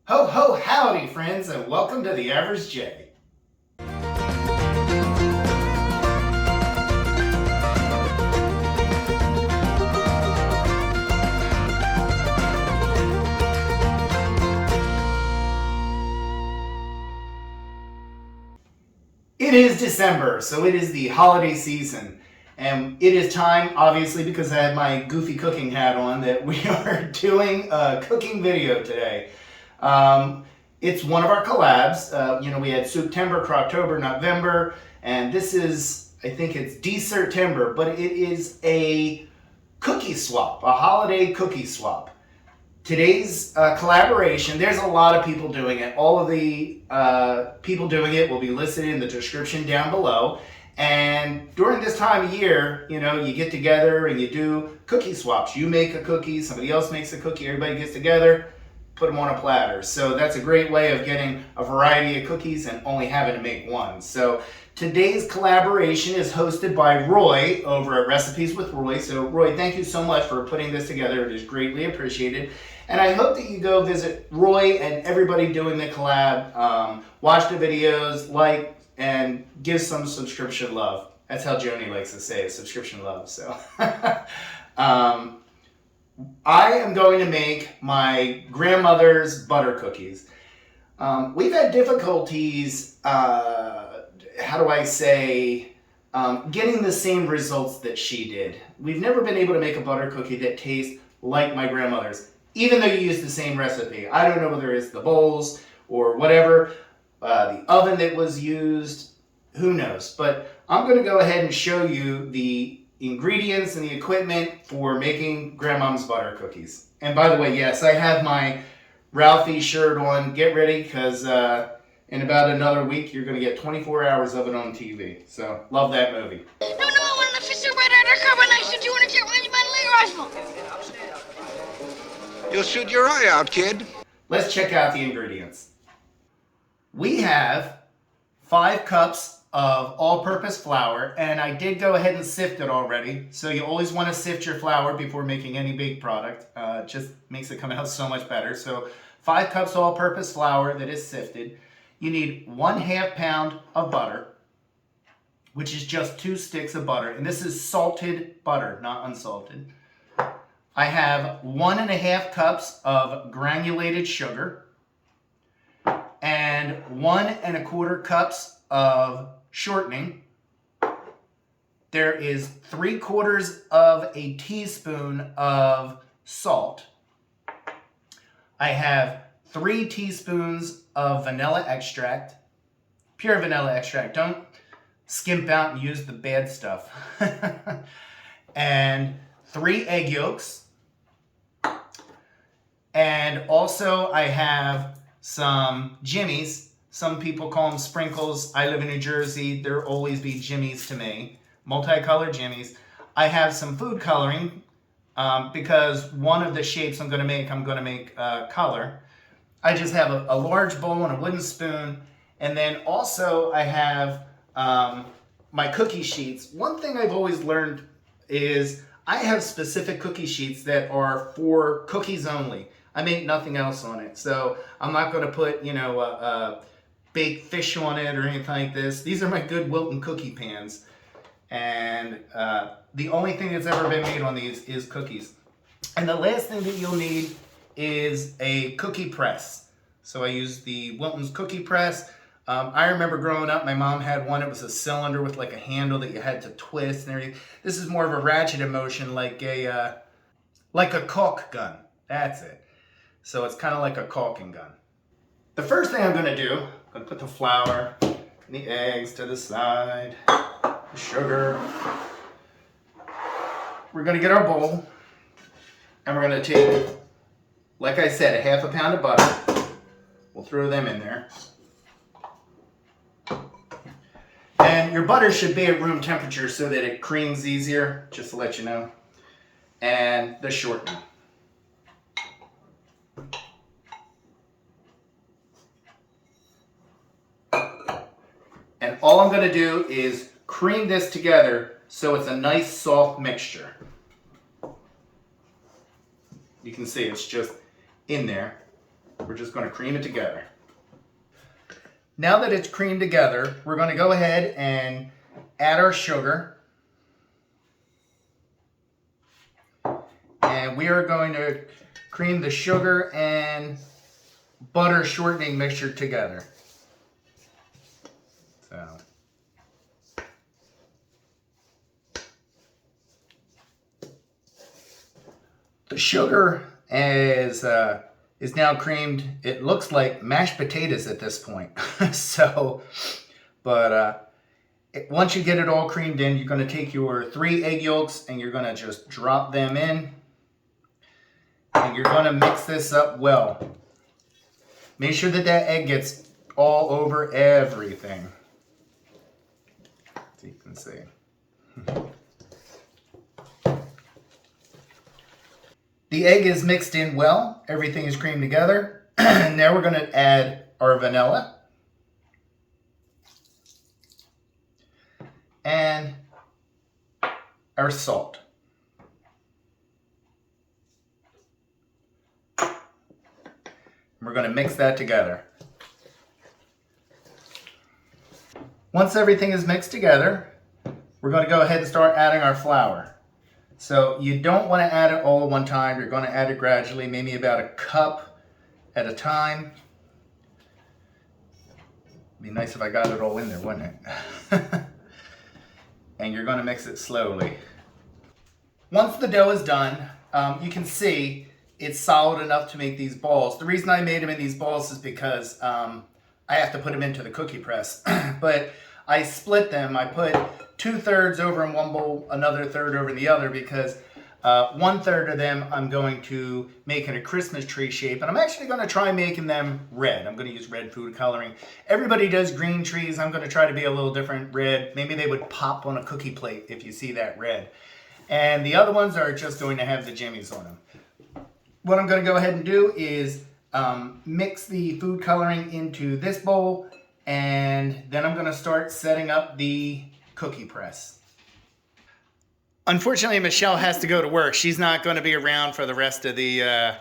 Ho ho howdy friends, and welcome to The Average J. It is December, so it is the holiday season. And it is time, obviously, because I have my goofy cooking hat on, that we are doing a cooking video today. It's one of our collabs. We had September, Croctober, November, and this is, I think it's December, but it is a cookie swap, a holiday cookie swap. Today's collaboration, there's a lot of people doing it. All of the people doing it will be listed in the description down below. And during this time of year, you get together and you do cookie swaps. You make a cookie, somebody else makes a cookie, everybody gets together, put them on a platter. So that's a great way of getting a variety of cookies and only having to make one. So today's collaboration is hosted by Roy over at Recipes with Roy. So Roy, thank you so much for putting this together. It is greatly appreciated. And I hope that you go visit Roy and everybody doing the collab, watch the videos, like, and give some subscription love. That's how Joni likes to say it, subscription love. So I am going to make my grandmother's butter cookies. We've had difficulties, getting the same results that she did. We've never been able to make a butter cookie that tastes like my grandmother's, even though you use the same recipe. I don't know whether it's the bowls or whatever, the oven that was used, who knows. But I'm going to go ahead and show you the ingredients and the equipment for making Grandmom's butter cookies. And by the way, yes, I have my Ralphie shirt on. Get ready, because in about another week, you're going to get 24 hours of it on TV. So, love that movie. No, I want an official red undercover knife to do an achievement by rifle. You'll shoot your eye out, kid. Let's check out the ingredients. We have 5 cups of all-purpose flour, and I did go ahead and sift it already. So you always want to sift your flour before making any baked product. It just makes it come out so much better. So 5 cups all-purpose flour that is sifted. You need 1/2 pound of butter, which is just 2 sticks of butter. And this is salted butter, not unsalted. I have 1.5 cups of granulated sugar and 1.25 cups of shortening. There is 3/4 of a teaspoon of salt. I have 3 teaspoons of vanilla extract, pure vanilla extract. Don't skimp out and use the bad stuff. And 3 egg yolks. And also I have some jimmies. Some people call them sprinkles. I live in New Jersey. There'll always be jimmies to me. Multicolored jimmies. I have some food coloring because one of the shapes I'm going to make color. I just have a large bowl and a wooden spoon. And then also I have my cookie sheets. One thing I've always learned is I have specific cookie sheets that are for cookies only. I make nothing else on it. So I'm not going to put, baked fish on it or anything like this. These are my good Wilton cookie pans. And the only thing that's ever been made on these is cookies. And the last thing that you'll need is a cookie press. So I use the Wilton's cookie press. I remember growing up, my mom had one. It was a cylinder with like a handle that you had to twist and everything. This is more of a ratcheted motion, like a caulk gun. That's it. So it's kind of like a caulking gun. The first thing I'm going to do, I'm going to put the flour and the eggs to the side, the sugar. We're going to get our bowl, and we're going to take, like I said, 1/2 pound of butter. We'll throw them in there. And your butter should be at room temperature so that it creams easier, just to let you know. And the shortening. And all I'm going to do is cream this together so it's a nice soft mixture. You can see it's just in there. We're just going to cream it together. Now that it's creamed together, we're going to go ahead and add our sugar. And we are going to cream the sugar and butter shortening mixture together. So. The sugar is now creamed. It looks like mashed potatoes at this point. Once you get it all creamed in, you're going to take your 3 egg yolks and you're going to just drop them in. And you're going to mix this up well. Make sure that egg gets all over everything. So you can see. The egg is mixed in well. Everything is creamed together. Now we're going to add our vanilla. And our salt. We're going to mix that together. Once everything is mixed together, we're going to go ahead and start adding our flour. So you don't want to add it all at one time. You're going to add it gradually, maybe about a cup at a time. It'd be nice if I got it all in there, wouldn't it? And you're going to mix it slowly. Once the dough is done, you can see it's solid enough to make these balls. The reason I made them in these balls is because I have to put them into the cookie press. But I split them. I put 2/3 over in one bowl, another third over in the other, because 1/3 of them I'm going to make in a Christmas tree shape, and I'm actually going to try making them red. I'm going to use red food coloring. Everybody does green trees. I'm going to try to be a little different red. Maybe they would pop on a cookie plate if you see that red. And the other ones are just going to have the jimmies on them. What I'm going to go ahead and do is mix the food coloring into this bowl, and then I'm going to start setting up the cookie press. Unfortunately, Michelle has to go to work. She's not going to be around for the rest of the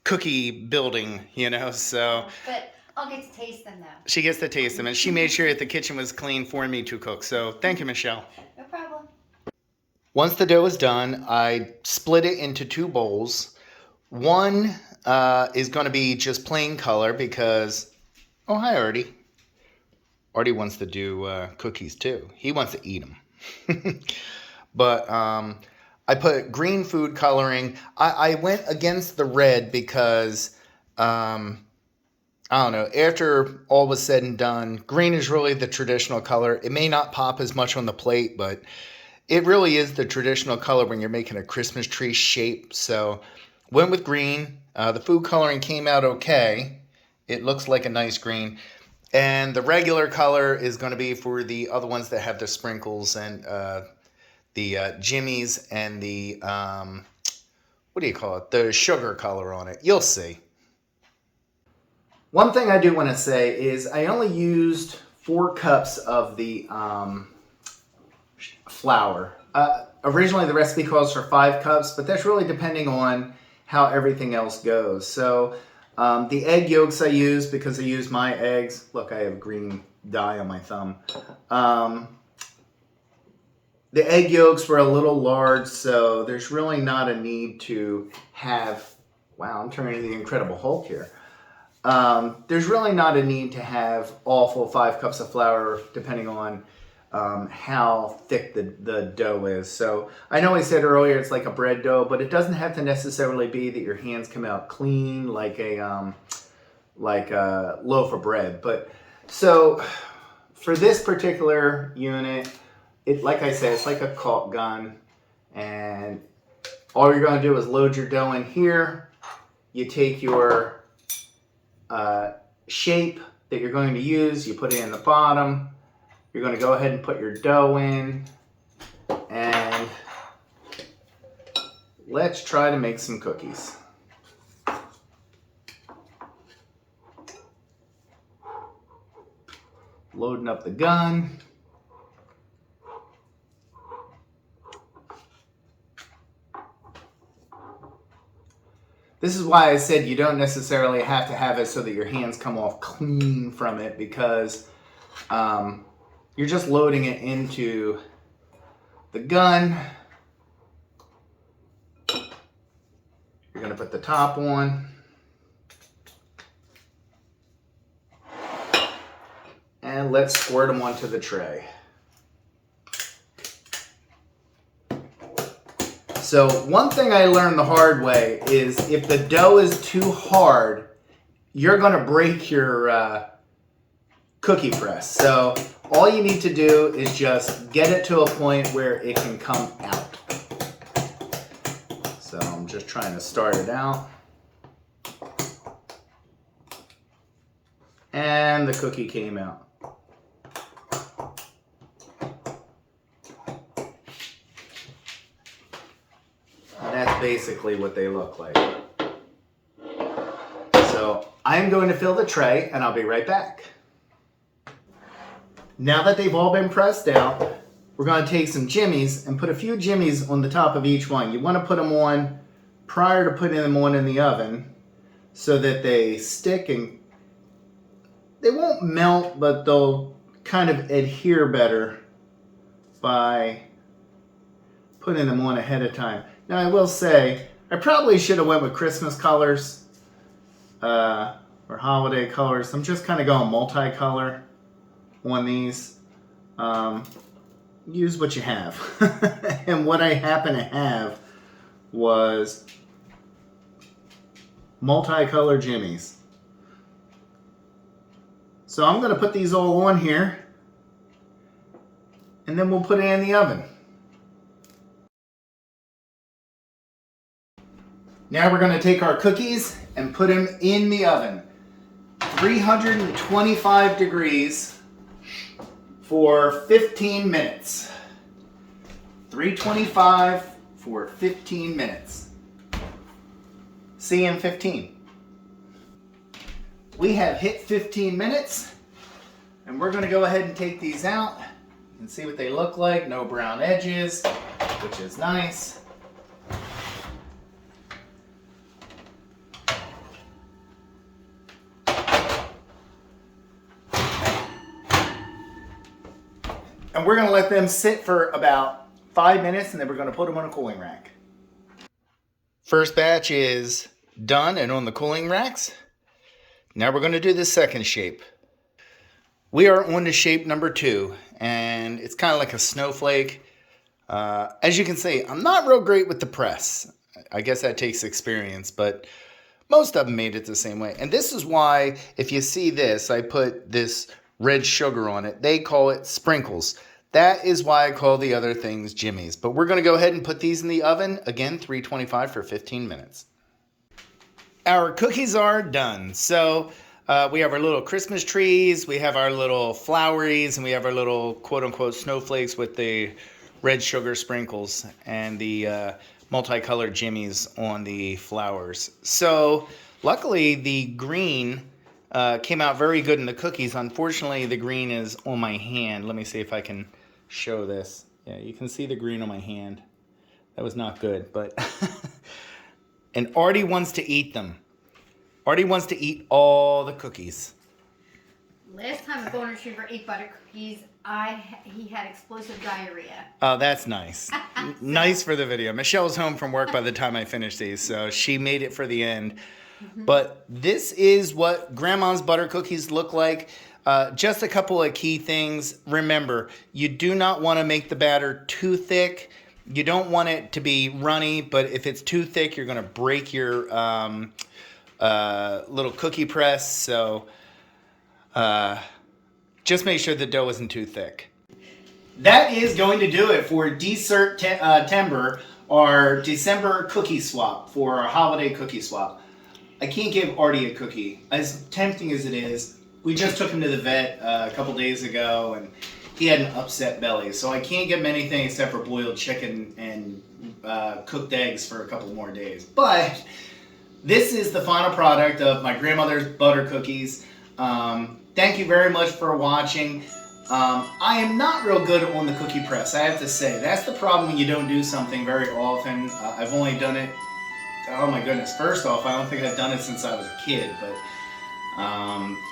cookie building, you know, so. But I'll get to taste them, though. She gets to taste them, and she made sure that the kitchen was clean for me to cook. So thank you, Michelle. No problem. Once the dough is done, I split it into 2 bowls. One is going to be just plain color because, oh, hi, Artie. Artie wants to do cookies too. He wants to eat them. But I put green food coloring. I went against the red because, I don't know, after all was said and done, green is really the traditional color. It may not pop as much on the plate, but it really is the traditional color when you're making a Christmas tree shape. So went with green. The food coloring came out okay. It looks like a nice green. And the regular color is going to be for the other ones that have the sprinkles and the jimmies and the, what do you call it? The sugar color on it. You'll see. One thing I do want to say is I only used 4 cups of the flour. Originally the recipe calls for 5 cups, but that's really depending on how everything else goes. So the egg yolks I use because I use my eggs. Look, I have green dye on my thumb. The egg yolks were a little large, so there's really not a need to have, wow, I'm turning into the Incredible Hulk here. There's really not a need to have all full 5 cups of flour depending on how thick the dough is. So I know I said earlier it's like a bread dough, but it doesn't have to necessarily be that your hands come out clean like a loaf of bread. But so for this particular unit, it, like I said, it's like a caulk gun, and all you're going to do is load your dough in here. You take your shape that you're going to use, you put it in the bottom. You're going to go ahead and put your dough in, and let's try to make some cookies. Loading up the gun. This is why I said you don't necessarily have to have it so that your hands come off clean from it, because you're just loading it into the gun. You're going to put the top on. And let's squirt them onto the tray. So one thing I learned the hard way is if the dough is too hard, you're going to break your cookie press. So all you need to do is just get it to a point where it can come out. So I'm just trying to start it out. And the cookie came out. That's basically what they look like. So I'm going to fill the tray and I'll be right back. Now that they've all been pressed out, we're going to take some jimmies and put a few jimmies on the top of each one. You want to put them on prior to putting them on in the oven so that they stick and they won't melt, but they'll kind of adhere better by putting them on ahead of time. Now I will say, I probably should have went with Christmas colors or holiday colors. I'm just kind of going multicolor on these. Use what you have. And what I happen to have was multicolor jimmies. So I'm going to put these all on here and then we'll put it in the oven. Now we're going to take our cookies and put them in the oven. 325 degrees for 15 minutes. 325 for 15 minutes. See you in 15. We have hit 15 minutes and we're going to go ahead and take these out and see what they look like. No brown edges, which is nice. And we're going to let them sit for about 5 minutes and then we're going to put them on a cooling rack. First batch is done and on the cooling racks. Now we're going to do the second shape. We are on to shape number 2 and it's kind of like a snowflake. As you can see, I'm not real great with the press. I guess that takes experience, but most of them made it the same way. And this is why, if you see this, I put this red sugar on it. They call it sprinkles. That is why I call the other things jimmies. But we're going to go ahead and put these in the oven, again, 325 for 15 minutes. Our cookies are done. So we have our little Christmas trees, we have our little floweries, and we have our little quote-unquote snowflakes with the red sugar sprinkles and the multicolored jimmies on the flowers. So luckily the green came out very good in the cookies. Unfortunately, the green is on my hand. Let me see if I can show this. Yeah, you can see the green on my hand. That was not good, but... And Artie wants to eat them. Artie wants to eat all the cookies. Last time a golden retriever ate butter cookies, he had explosive diarrhea. Oh, that's nice. Nice for the video. Michelle's home from work by the time I finish these, so she made it for the end. But this is what Grandma's butter cookies look like. Just a couple of key things. Remember, you do not want to make the batter too thick. You don't want it to be runny, but if it's too thick, you're going to break your little cookie press. So just make sure the dough isn't too thick. That is going to do it for Dessert Tember, our December cookie swap, for our holiday cookie swap. I can't give Artie a cookie. As tempting as it is, we just took him to the vet a couple days ago, and he had an upset belly. So I can't give him anything except for boiled chicken and cooked eggs for a couple more days. But this is the final product of my grandmother's butter cookies. Thank you very much for watching. I am not real good on the cookie press, I have to say. That's the problem when you don't do something very often. I've only done it oh my goodness, first off, I don't think I've done it since I was a kid, but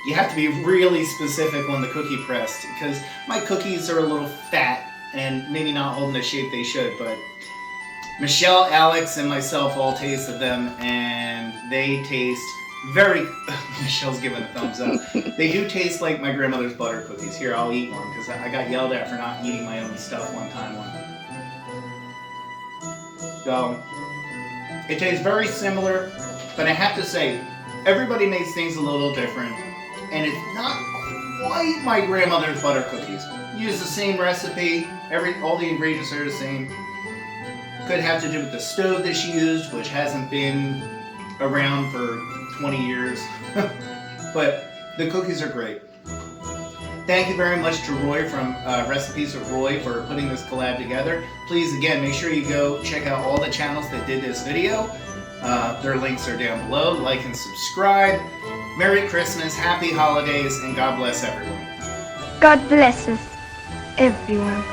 you have to be really specific on the cookie press because my cookies are a little fat and maybe not holding the shape they should, but Michelle, Alex, and myself all tasted them and they taste very, Michelle's giving a thumbs up. They do taste like my grandmother's butter cookies. Here, I'll eat one because I got yelled at for not eating my own stuff one time. So, it tastes very similar, but I have to say, everybody makes things a little different, and it's not quite my grandmother's butter cookies. Use the same recipe, all the ingredients are the same. Could have to do with the stove that she used, which hasn't been around for 20 years, but the cookies are great. Thank you very much to Roy from Recipes of Roy for putting this collab together. Please, again, make sure you go check out all the channels that did this video. Their links are down below. Like and subscribe. Merry Christmas, Happy Holidays, and God bless everyone. God bless us, everyone.